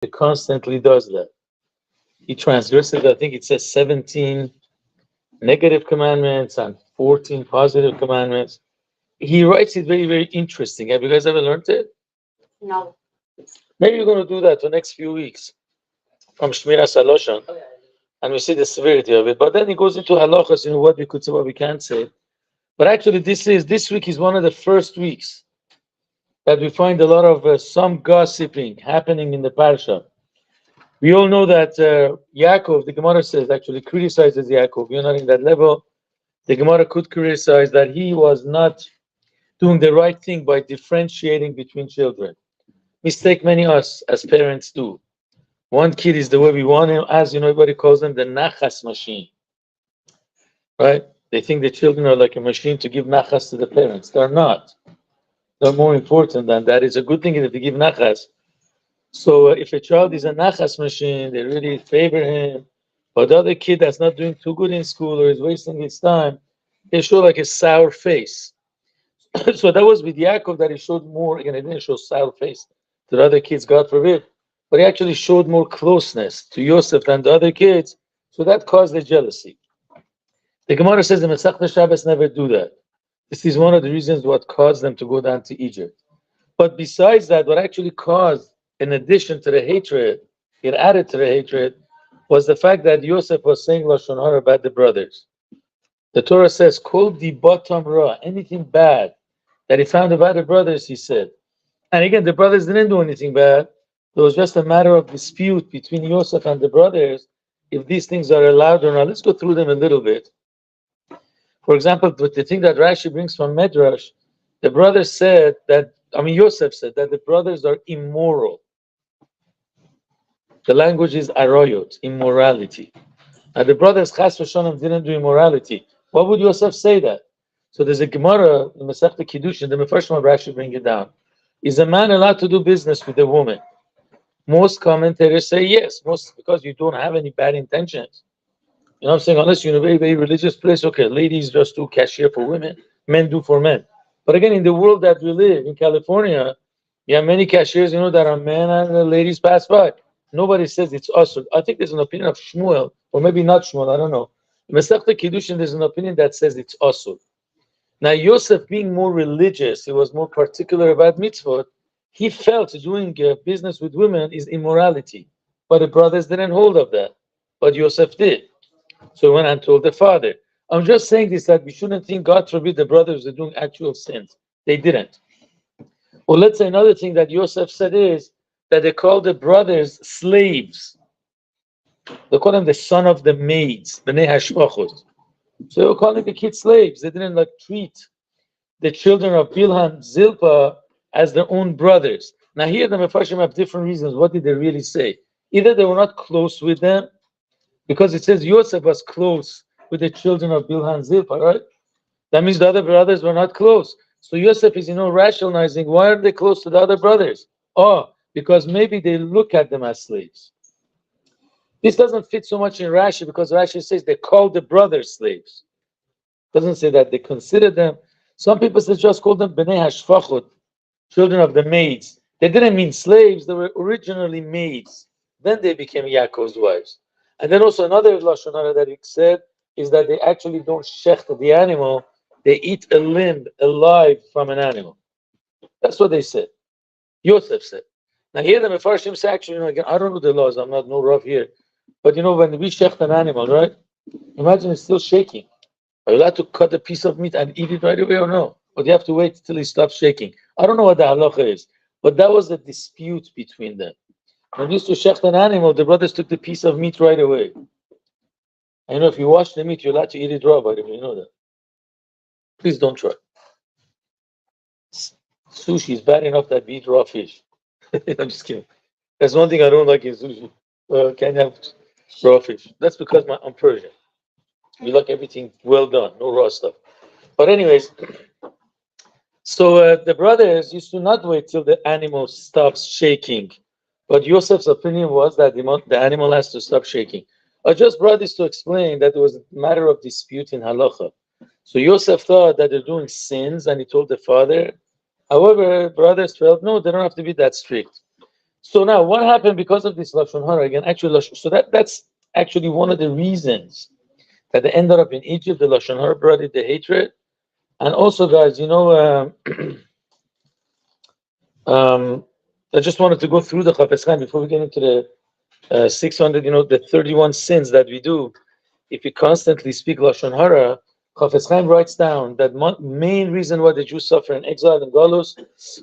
He constantly does that. He transgresses, I think it says 17 negative commandments and 14 positive commandments. He writes it very, very interesting. Have you guys ever learned it? No. Maybe you're going to do that for the next few weeks from Shmira Saloshan, and we see the severity of it. But then he goes into halachas, what we could say, what we can't say. But actually, this week is one of the first weeks that we find a lot of some gossiping happening in the parsha. We all know that Yaakov, the Gemara says, actually criticizes Yaakov. You're not in that level. The Gemara could criticize that he was not doing the right thing by differentiating between children. Mistake many us as parents do. One kid is the way we want him, as everybody calls them the nachas machine, right? They think the children are like a machine to give nachas to the parents. They're not. They're more important than that. It's a good thing if they give nachas. So if a child is a nachas machine, they really favor him. But the other kid that's not doing too good in school or is wasting his time, they show like a sour face. So that was with Yaakov that he showed more. Again, he didn't show sour face to the other kids, God forbid. But he actually showed more closeness to Yosef than the other kids. So that caused the jealousy. The Gemara says the Masechta Shabbos never do that. This is one of the reasons what caused them to go down to Egypt. But besides that, what actually caused, in addition to the hatred, it added to the hatred, was the fact that Yosef was saying Lashon Hara about the brothers. The Torah says, Kol dibatam ra, anything bad that he found about the brothers, he said. And again, the brothers didn't do anything bad. It was just a matter of dispute between Yosef and the brothers, if these things are allowed or not. Let's go through them a little bit. For example, the thing that Rashi brings from Medrash, the brothers said that, Yosef said that the brothers are immoral. The language is arayot, immorality. Now the brothers Chas v'Shalom didn't do immorality. What would Yosef say that? So there's a Gemara in Masechta Kiddushin, the Mefarshim of Rashi bring it down. Is a man allowed to do business with a woman? Most commentators say yes, because you don't have any bad intentions. You know what I'm saying? Unless you're in a very, very religious place, okay, ladies just do cashier for women, men do for men. But again, in the world that we live, in California, you have many cashiers, that are men and the ladies pass by. Nobody says it's us. I think there's an opinion of Shmuel, or maybe not Shmuel, I don't know. In Masechta Kiddushin, there's an opinion that says it's asur. Now, Yosef, being more religious, he was more particular about mitzvot, he felt doing business with women is immorality. But the brothers didn't hold of that. But Yosef did. So he went and told the father. I'm just saying this, that we shouldn't think, God forbid, the brothers are doing actual sins. They didn't. Or let's say another thing that Yosef said is that they called the brothers slaves. They call them the son of the maids, b'nei hashpachot. So they were calling the kids slaves. They didn't treat the children of Bilhan, Zilpah as their own brothers. Now here the Mefarshim have different reasons. What did they really say? Either they were not close with them, because it says Yosef was close with the children of Bilhan, Zilpah, right? That means the other brothers were not close. So Yosef is, rationalizing, why are they close to the other brothers? Oh, because maybe they look at them as slaves. This doesn't fit so much in Rashi, because Rashi says they call the brothers slaves. Doesn't say that they consider them. Some people say just call them b'nei hashpachot, children of the maids. They didn't mean slaves, they were originally maids. Then they became Yaakov's wives. And then also another Lashon Hara that he said is that they actually don't shecht the animal, they eat a limb alive from an animal. That's what they said. Yosef said. Now here the Mefarshim say, actually, again, I don't know the laws, I'm not no rough here. But when we shecht an animal, right? Imagine it's still shaking. Are you allowed to cut a piece of meat and eat it right away or no? But you have to wait till it stops shaking. I don't know what the halacha is, but that was the dispute between them. When they used to shecht an animal, the brothers took the piece of meat right away. And if you wash the meat, you're allowed to eat it raw, by the way, you know that. Please don't try. Sushi is bad enough that we eat raw fish. I'm just kidding. That's one thing I don't like in sushi. Can't have raw fish. That's because I'm Persian. We like everything well done, no raw stuff. But anyways, so the brothers used to not wait till the animal stops shaking. But Yosef's opinion was that the animal has to stop shaking. I just brought this to explain that it was a matter of dispute in halacha. So Yosef thought that they're doing sins, and he told the father. However, brothers felt, no, they don't have to be that strict. So now, what happened because of this lashon hara again? Actually, so that's actually one of the reasons that they ended up in Egypt. The lashon hara brought it the hatred, and also, guys, I just wanted to go through the Chafetz Chaim before we get into the 600. The 31 sins that we do if we constantly speak lashon hara. Chafetz Chaim writes down that main reason why the Jews suffer in exile in Galus,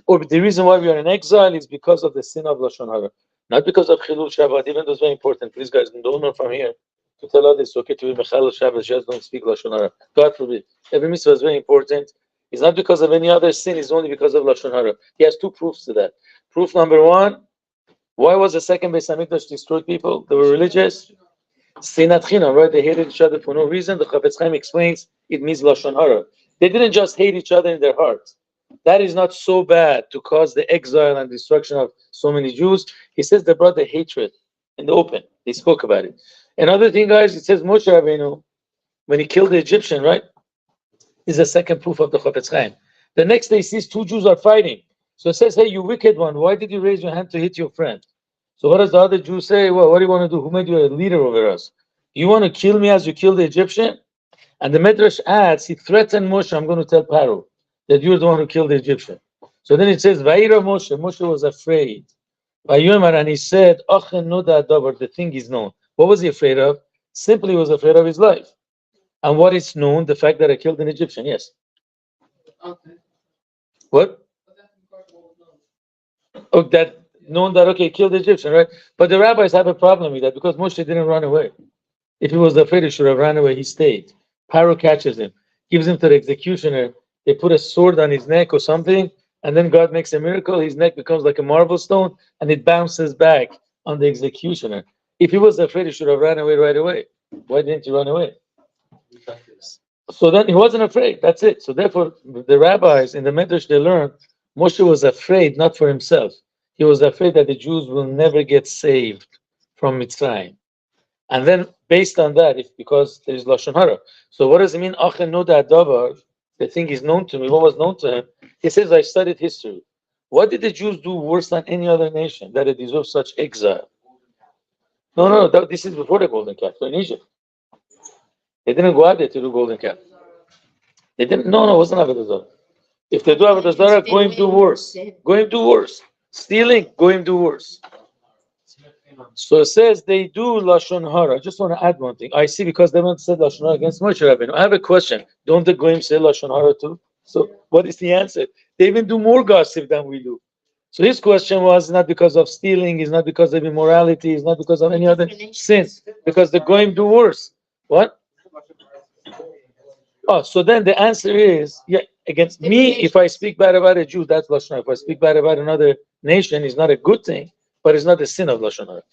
or the reason why we are in exile, is because of the sin of lashon hara, not because of Chilul Shabbat. Even though it's very important, please, guys, don't know from here to tell others it's okay to be Mechal Shabbat, just don't speak lashon hara. God forbid. Every mitzvah is very important. It's not because of any other sin. It's only because of lashon hara. He has two proofs to that. Proof number one: why was the second Beis Hamikdash destroyed? People, they were religious. Sinat Chinam, right? They hated each other for no reason. The Chafetz Chaim explains it means lashon hara. They didn't just hate each other in their hearts. That is not so bad to cause the exile and destruction of so many Jews. He says they brought the hatred in the open. They spoke about it. Another thing, guys, it says Moshe Rabbeinu, when he killed the Egyptian, right, is the second proof of the Chafetz Chaim. The next day he sees two Jews are fighting. So it says, hey, you wicked one, why did you raise your hand to hit your friend? So what does the other Jew say? Well, what do you want to do? Who made you a leader over us? You want to kill me as you killed the Egyptian? And the Midrash adds, he threatened Moshe, I'm going to tell Paro that you're the one who killed the Egyptian. So then it says, Vayira Moshe, Moshe was afraid. Vayomar, and he said, Achen noda adavar, the thing is known. What was he afraid of? Simply he was afraid of his life. And what is known? The fact that I killed an Egyptian, yes. Okay. What? Oh, that known that, okay, killed the Egyptian, right? But the rabbis have a problem with that because Moshe didn't run away. If he was afraid, he should have run away. He stayed. Paro catches him, gives him to the executioner. They put a sword on his neck or something, and then God makes a miracle. His neck becomes like a marble stone, and it bounces back on the executioner. If he was afraid, he should have run away right away. Why didn't he run away? So then he wasn't afraid. That's it. So therefore, the rabbis in the Midrash, they learned Moshe was afraid not for himself. He was afraid that the Jews will never get saved from Mitzrayim. And then based on that, because there is lashon hara. So what does it mean? Achen noda adavar, the thing is known to me. What was known to him? He says, I studied history. What did the Jews do worse than any other nation that it deserves such exile? No. This is before the golden calf. So in Egypt, they didn't go out there to do golden calf. They didn't. No, it wasn't Avodah Zarah. If they do Avodah Zarah, go him do worse. Go him do worse. Stealing, go him do worse. So it says they do lashon hara. I just want to add one thing. I see, because they haven't said lashon hara against Moshe Rabbeinu. I have a question. Don't the goyim say lashon hara too? So what is the answer? They even do more gossip than we do. So his question was not because of stealing, it's not because of immorality, it's not because of any other sin, because the goyim do worse. What? Oh, so then the answer is, yeah, against me, if I speak bad about a Jew, that's lashon hara. If I speak bad about another nation, it's not a good thing, but it's not the sin of lashon hara.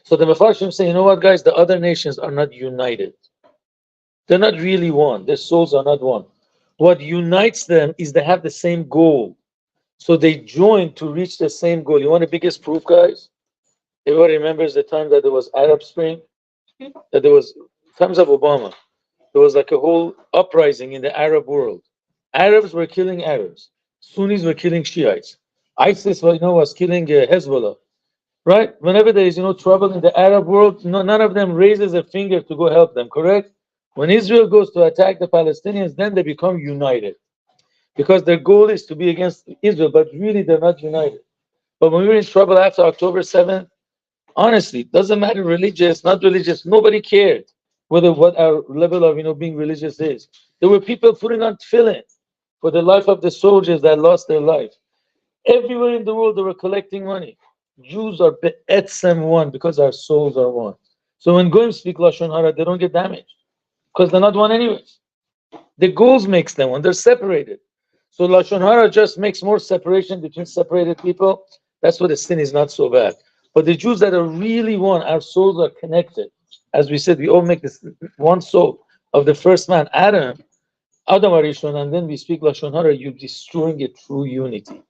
So the Mefarshim say, you know what, guys, the other nations are not united. They're not really one. Their souls are not one. What unites them is they have the same goal. So they join to reach the same goal. You want the biggest proof, guys? Everybody remembers the time that there was Arab Spring? That there was, times of Obama, there was like a whole uprising in the Arab world. Arabs were killing Arabs. Sunnis were killing Shiites. ISIS, was killing Hezbollah. Right? Whenever there is, trouble in the Arab world, none of them raises a finger to go help them, correct? When Israel goes to attack the Palestinians, then they become united. Because their goal is to be against Israel, but really they're not united. But when we were in trouble after October 7th, honestly, doesn't matter religious, not religious, nobody cared what our level of being religious is. There were people putting on tefillin for the life of the soldiers that lost their life. Everywhere in the world they were collecting money. Jews are be'etzem one because our souls are one. So when goyim speak lashon hara, they don't get damaged because they're not one anyways. The goals makes them one. They're separated. So lashon hara just makes more separation between separated people. That's why the sin is not so bad. But the Jews that are really one, our souls are connected. As we said, we all make this one soul of the first man, Adam Arishon, and then we speak lashon hara. You're destroying a true unity.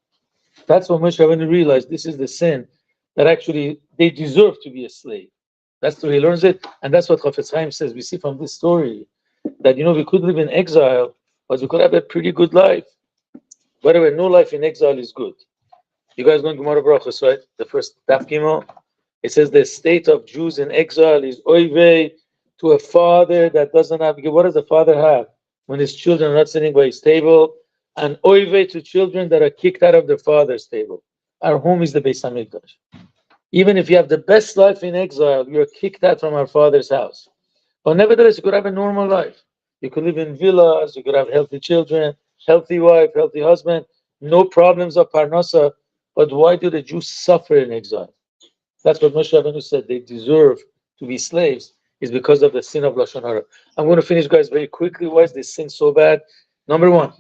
That's what Moshe Rabbeinu realized. This is the sin that actually they deserve to be a slave. That's the way he learns it, and that's what Chafetz Chaim says. We see from this story that we could live in exile, but we could have a pretty good life. By the way, no life in exile is good. You guys know Gemara Brachos, right? The first Daf Gimel. It says the state of Jews in exile is oivei to a father that doesn't have. What does the father have when his children are not sitting by his table? And oivei to children that are kicked out of their father's table. Our home is the Beis Hamikdash. Even if you have the best life in exile, you're kicked out from our father's house. But nevertheless, you could have a normal life. You could live in villas, you could have healthy children, healthy wife, healthy husband, no problems of parnasa. But why do the Jews suffer in exile? That's what Moshe Rabbeinu said. They deserve to be slaves is because of the sin of Lashon Hara. I'm going to finish, guys, very quickly. Why is this sin so bad? Number one,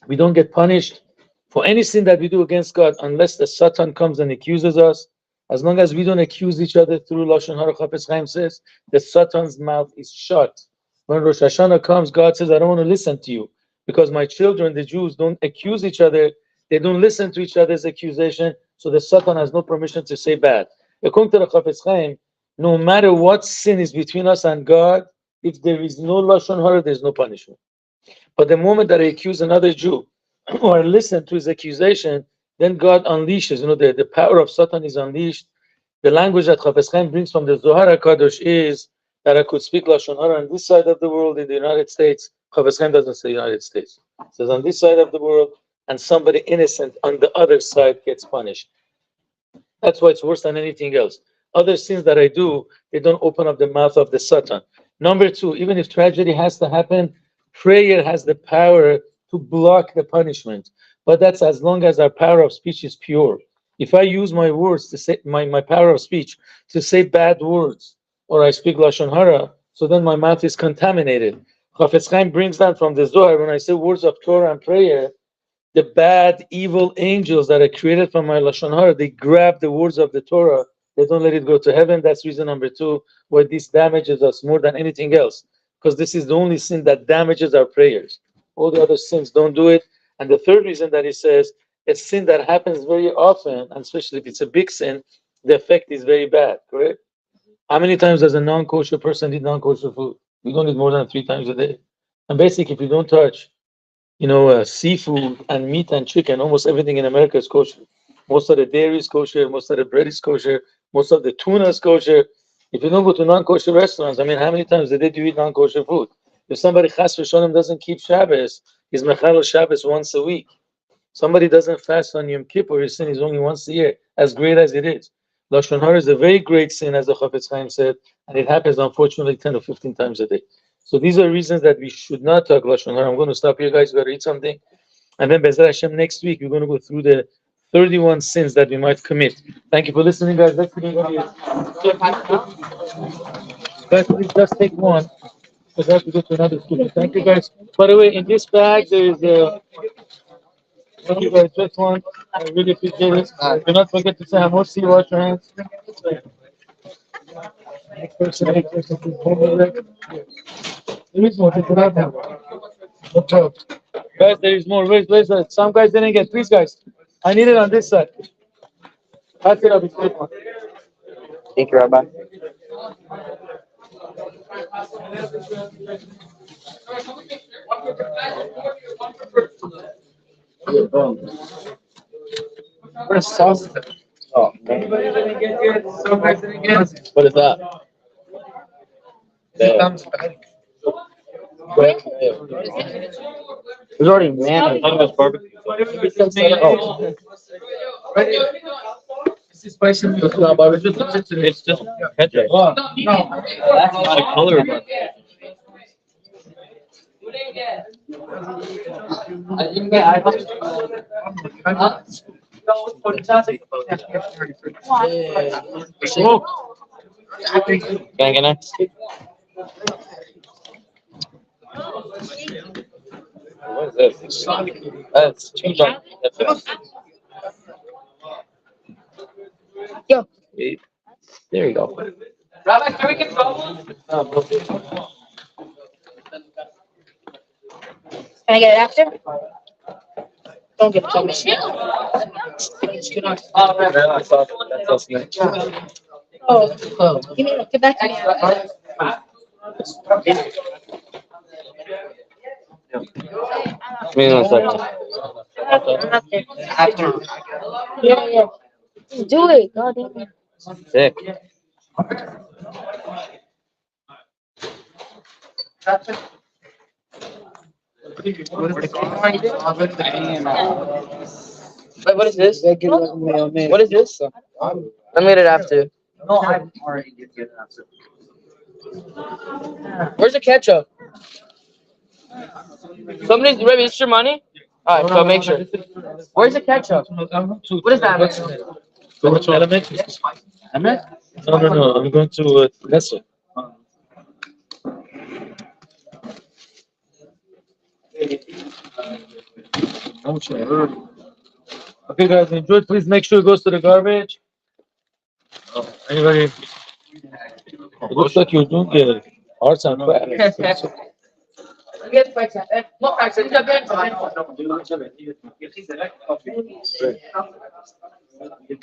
we don't get punished for any sin that we do against God unless the Satan comes and accuses us. As long as we don't accuse each other through Lashon Hara, Chafetz Chaim says, the Satan's mouth is shut. When Rosh Hashanah comes, God says, I don't want to listen to you because my children, the Jews, don't accuse each other. They don't listen to each other's accusation, so the Satan has no permission to say bad. According to the Chafetz Chaim, no matter what sin is between us and God, if there is no Lashon Hara, there's no punishment. But the moment that I accuse another Jew or listen to his accusation, then God unleashes. The power of Satan is unleashed. The language that Chafetz Chaim brings from the Zohar HaKadosh is that I could speak Lashon Hara on this side of the world in the United States. Chafetz Chaim doesn't say United States. It says on this side of the world, and somebody innocent on the other side gets punished. That's why it's worse than anything else. Other sins that I do, they don't open up the mouth of the Satan. Number two, even if tragedy has to happen, prayer has the power to block the punishment. But that's as long as our power of speech is pure. If I use my words to say, my power of speech to say bad words, or I speak Lashon Hara, so then my mouth is contaminated. Chafetz Chaim brings that from the Zohar. When I say words of Torah and prayer, the bad, evil angels that are created from my Lashon Hara, they grab the words of the Torah. They don't let it go to heaven. That's reason number two, why this damages us more than anything else. Because this is the only sin that damages our prayers. All the other sins don't do it. And the third reason that he says, a sin that happens very often, and especially if it's a big sin, the effect is very bad, correct? How many times does a non-kosher person eat non-kosher food? We don't eat more than 3 times a day. And basically, if you don't touch seafood and meat and chicken, almost everything in America is kosher. Most of the dairy is kosher, most of the bread is kosher, most of the tuna is kosher. If you don't go to non-kosher restaurants, how many times a day do you eat non-kosher food? If somebody chas v'sholem doesn't keep Shabbos, he's mechal Shabbos once a week. Somebody doesn't fast on Yom Kippur, his sin is only once a year, as great as it is. Lashon Hara is a very great sin, as the Chafetz Chaim said, and it happens, unfortunately, 10 or 15 times a day. So these are reasons that we should not talk Lashon Hara. I'm going to stop here, guys. We've got to eat something. And then, Be'ezrat Hashem, next week, we're going to go through the 31 sins that we might commit. Thank you for listening, guys. Let's begin. Guys, please just take one, because I have to go to another school. Thank you, guys. By the way, in this bag, there is a... Thank you, guys. Just one. I really appreciate it. Do not forget to say Hamosi, wash your hands. Next person, please hold it. There is more. Take it out now. Guys, there is more. Where's that? Some guys didn't get. Please, guys. I need it on this side. Pass it up. It's good one. Thank you, Rabbi. Where's sauce? Oh, man. Some guys didn't get. What is that? There's already mayonnaise. I thought it was barbecue. Oh. This is spicy meal. No, but it's just ketchup. No, that's not a color. Can I get next? What is this? That's too much. Yo. There you go. Rabbi, can we get phone? Can I get it after? Don't give it to me. Oh, give me, get back to me. Give me 1 second. I'm not there. After. Yeah. Just do it. God damn it. Sick. Wait, what is this? What is this? I'm gonna have to. Where's the ketchup? Somebody's Remy, is this your money? Alright, so make sure. Where's the ketchup? What is that? Going to elementary. No, I'm going to lesson. Okay, guys, enjoy. Please make sure it goes to the garbage. Anybody? It looks like you're doing arts and crafts. Get paisa. No paisa. Está bien.